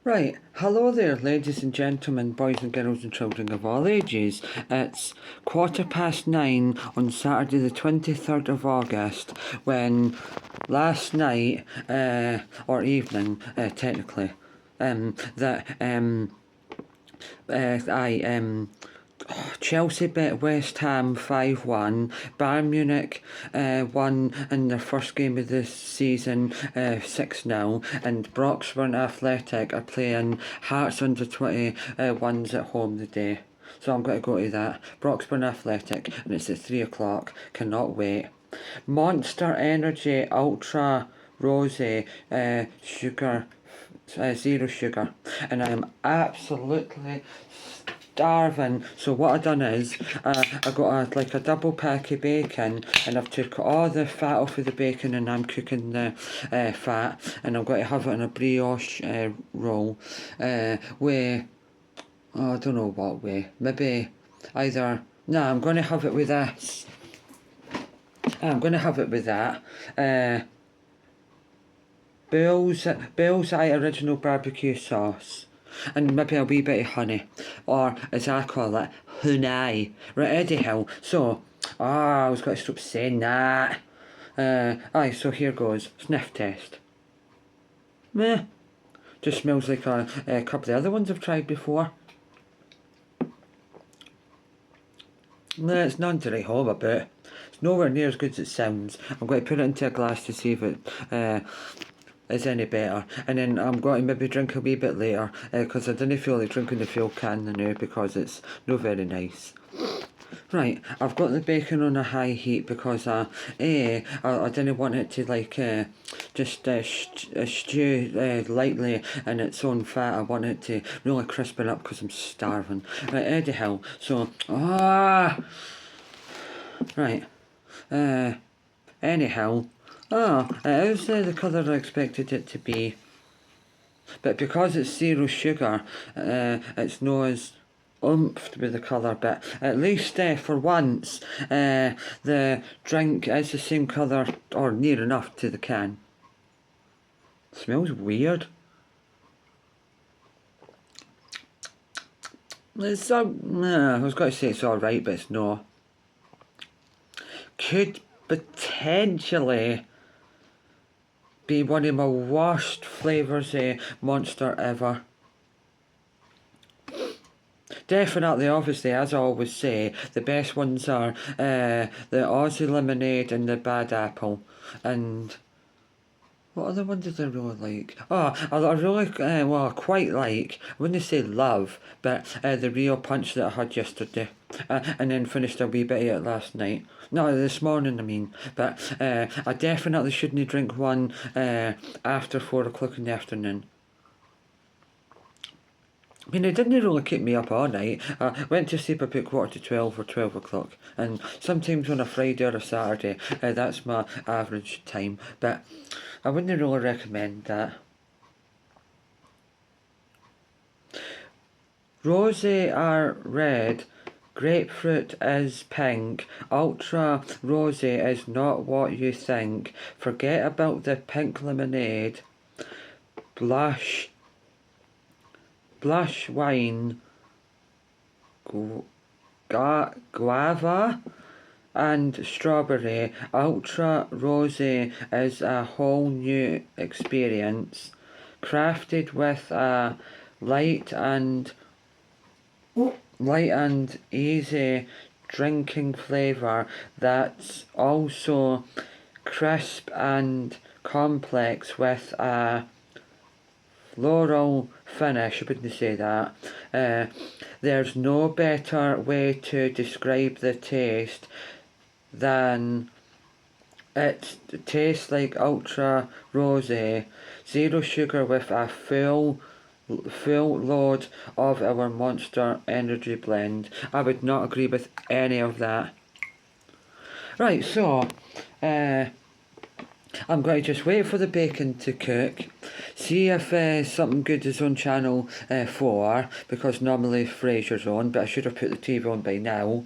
Right, hello there, ladies and gentlemen, boys and girls, and children of all ages. It's 9:15 on Saturday, the 23rd of August, when last night, or evening, technically, that Chelsea beat West Ham 5-1. Bayern Munich won in their first game of the season 6-0. And Broxburn Athletic are playing Hearts under 21s at home today. So I'm going to go to that. Broxburn Athletic, and it's at 3 o'clock. Cannot wait. Monster Energy Ultra Rosé sugar, zero sugar, and I am absolutely starving. So what I done is I got a double pack of bacon, and I've took all the fat off of the bacon, and I'm cooking the fat, and I'm going to have it in a brioche roll with, oh, I don't know what way, maybe either, no, I'm going to have it with this. I'm going to have it with that. Bullseye original barbecue sauce. And maybe a wee bit of honey. Or, as I call it, honey. Right, anyhow. So, I was going to stop saying that. So here goes. Sniff test. Meh. Just smells like a couple of the other ones I've tried before. No, it's none to write home about. It's nowhere near as good as it sounds. I'm going to put it into a glass to see if it is any better. And then I'm going to maybe drink a wee bit later, because I didn't feel like drinking the full can now because it's not very nice. Right, I've got the bacon on a high heat because I didn't want it to just stew lightly in its own fat. I want it to really crisp it up because I'm starving. Right, anyhow, so right, anyhow, it is the colour I expected it to be, but because it's zero sugar, it's not as oomphed with the colour, but at least for once the drink is the same colour or near enough to the can. Smells weird. It's I was going to say it's alright, but it's not. Could potentially be one of my worst flavours of Monster ever. Definitely, obviously, as I always say, the best ones are the Aussie Lemonade and the Bad Apple. And what other one did I really like? Oh, I really, I quite like, I wouldn't say love, but the Rio Punch that I had yesterday. And then finished a wee bit of it last night. No, this morning I mean. But I definitely shouldn't drink one after 4 o'clock in the afternoon. I mean, it didn't really keep me up all night. I went to sleep about 11:45 or 12 o'clock. And sometimes on a Friday or a Saturday, that's my average time. But I wouldn't really recommend that. Rosé are red, grapefruit is pink, ultra rosé is not what you think. Forget about the pink lemonade. Blush wine, guava and strawberry. Ultra rosé is a whole new experience, crafted with a light and easy drinking flavour that's also crisp and complex with a floral finish. I wouldn't say that. There's no better way to describe the taste than it tastes like ultra rosé, zero sugar with a full load of our Monster Energy blend. I would not agree with any of that. Right, so I'm going to just wait for the bacon to cook, see if something good is on channel 4, because normally Frasier's on, but I should have put the TV on by now.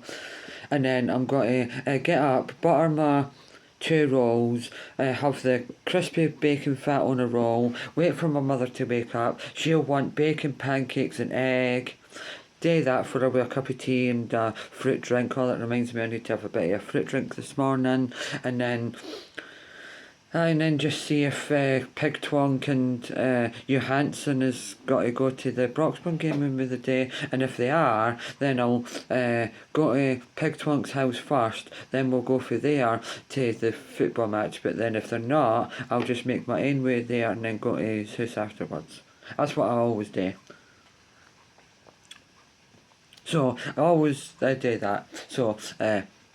And then I'm going to get up, butter my 2 rolls, have the crispy bacon fat on a roll, wait for my mother to wake up. She'll want bacon pancakes and egg. Do that for her with a cup of tea and a fruit drink. Oh, that reminds me, I need to have a bit of a fruit drink this morning. And then just see if Pig Twonk and Johansson has got to go to the Broxburn game of the day. And if they are, then I'll go to Pig Twonk's house first. Then we'll go through there to the football match. But then if they're not, I'll just make my own way there and then go to his house afterwards. That's what I always do. So I always do that. So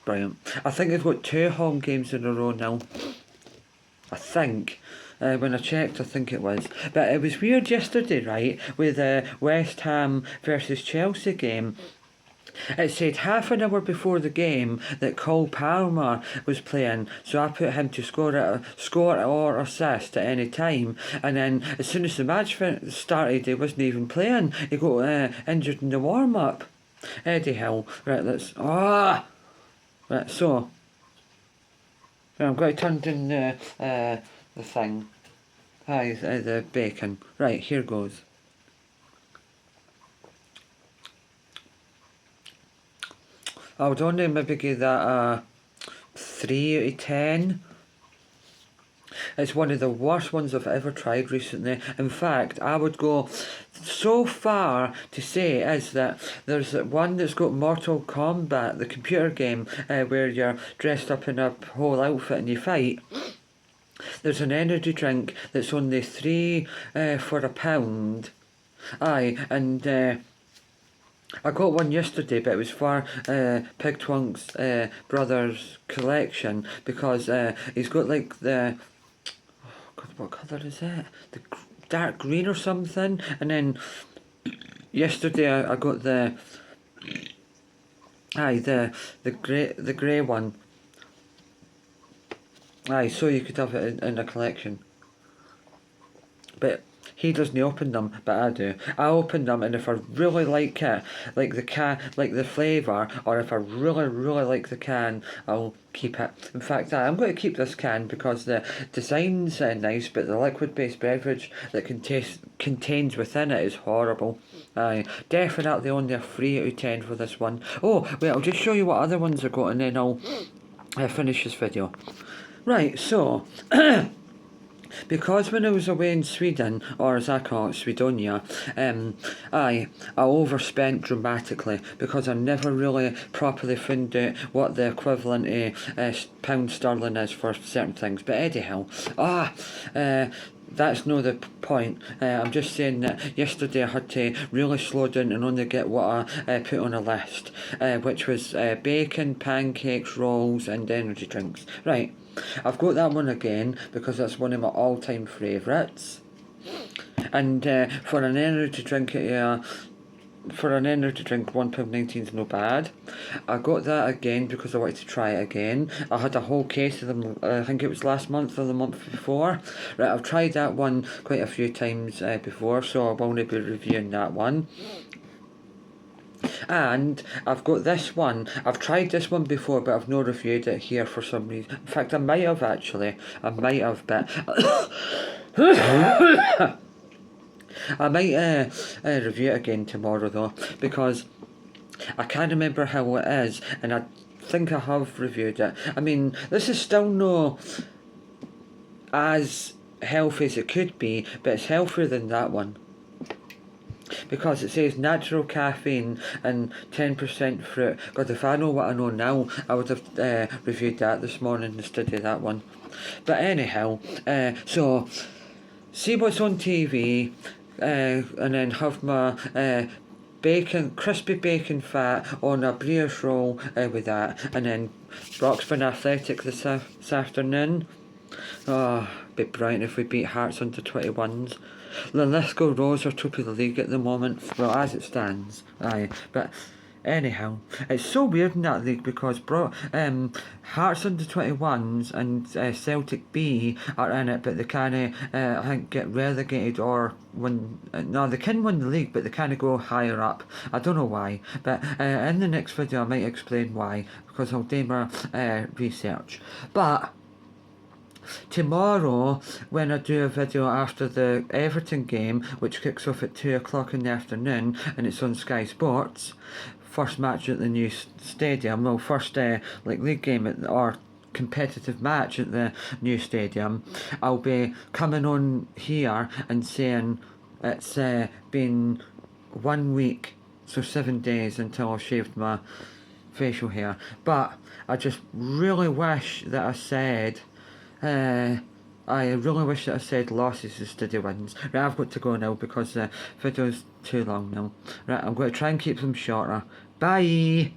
brilliant. I think they've got 2 home games in a row now. I think. When I checked, I think it was. But it was weird yesterday, right, with the West Ham versus Chelsea game. It said half an hour before the game that Cole Palmer was playing, so I put him to score or assist at any time. And then as soon as the match started, he wasn't even playing. He got injured in the warm up. Eddie Hill. Right, right, so I'm going to turn down the thing. The bacon. Right, here goes. I would only maybe give that a 3 out of 10. It's one of the worst ones I've ever tried recently. In fact, I would go so far to say is that there's one that's got Mortal Kombat, the computer game, where you're dressed up in a whole outfit and you fight. There's an energy drink that's only 3 for £1. Aye, and I got one yesterday, but it was for Pig Twonk's brother's collection, because he's got like the... God, what colour is it? The dark green or something. And then yesterday I got the grey one. Aye, so you could have it in a collection. But he doesn't open them, but I do. I open them, and if I really like it, like the flavour, or if I really like the can, I'll keep it. In fact, I'm going to keep this can because the design's nice, but the liquid-based beverage that contains within it is horrible. Aye, definitely only a 3 out of 10 for this one. Oh, wait, I'll just show you what other ones I got, and then I'll finish this video. Right, so... Because when I was away in Sweden, or as I call it, Swedonia, I overspent dramatically because I never really properly found out what the equivalent of pound sterling is for certain things. But anyhow, that's not the point. I'm just saying that yesterday I had to really slow down and only get what I put on a list, which was bacon, pancakes, rolls and energy drinks. Right. I've got that one again because that's one of my all-time favourites. And for an energy drink, £1.19 is no bad. I got that again because I wanted to try it again. I had a whole case of them, I think it was last month or the month before. Right, I've tried that one quite a few times before, so I'll only be reviewing that one. And I've got this one. I've tried this one before, but I've not reviewed it here for some reason. In fact, I might have actually. I might have, but I might review it again tomorrow though, because I can't remember how it is, and I think I have reviewed it. I mean, this is still not as healthy as it could be, but it's healthier than that one. Because it says natural caffeine and 10% fruit. God, if I know what I know now, I would have reviewed that this morning instead of that one. But anyhow, so see what's on TV, and then have my crispy bacon fat on a brioche roll with that, and then Broxburn Athletic this afternoon. Oh, be brilliant if we beat Hearts under 21s. Linlithgow Rosa are top of the league at the moment, well, as it stands. Aye, but anyhow, it's so weird in that league because Hearts under 21s and Celtic B are in it, but they can't, I think, get relegated or win. No, they can win the league, but they can't go higher up. I don't know why, but in the next video I might explain why, because I'll do my research. But Tomorrow, when I do a video after the Everton game, which kicks off at 2 o'clock in the afternoon, and it's on Sky Sports, first match at the new stadium, well, first like league game or competitive match at the new stadium, I'll be coming on here and saying it's been 1 week, so 7 days until I've shaved my facial hair. But I just really wish that I said I really wish that I said losses instead of wins. Right, I've got to go now because the video's too long now. Right, I'm going to try and keep them shorter. Bye!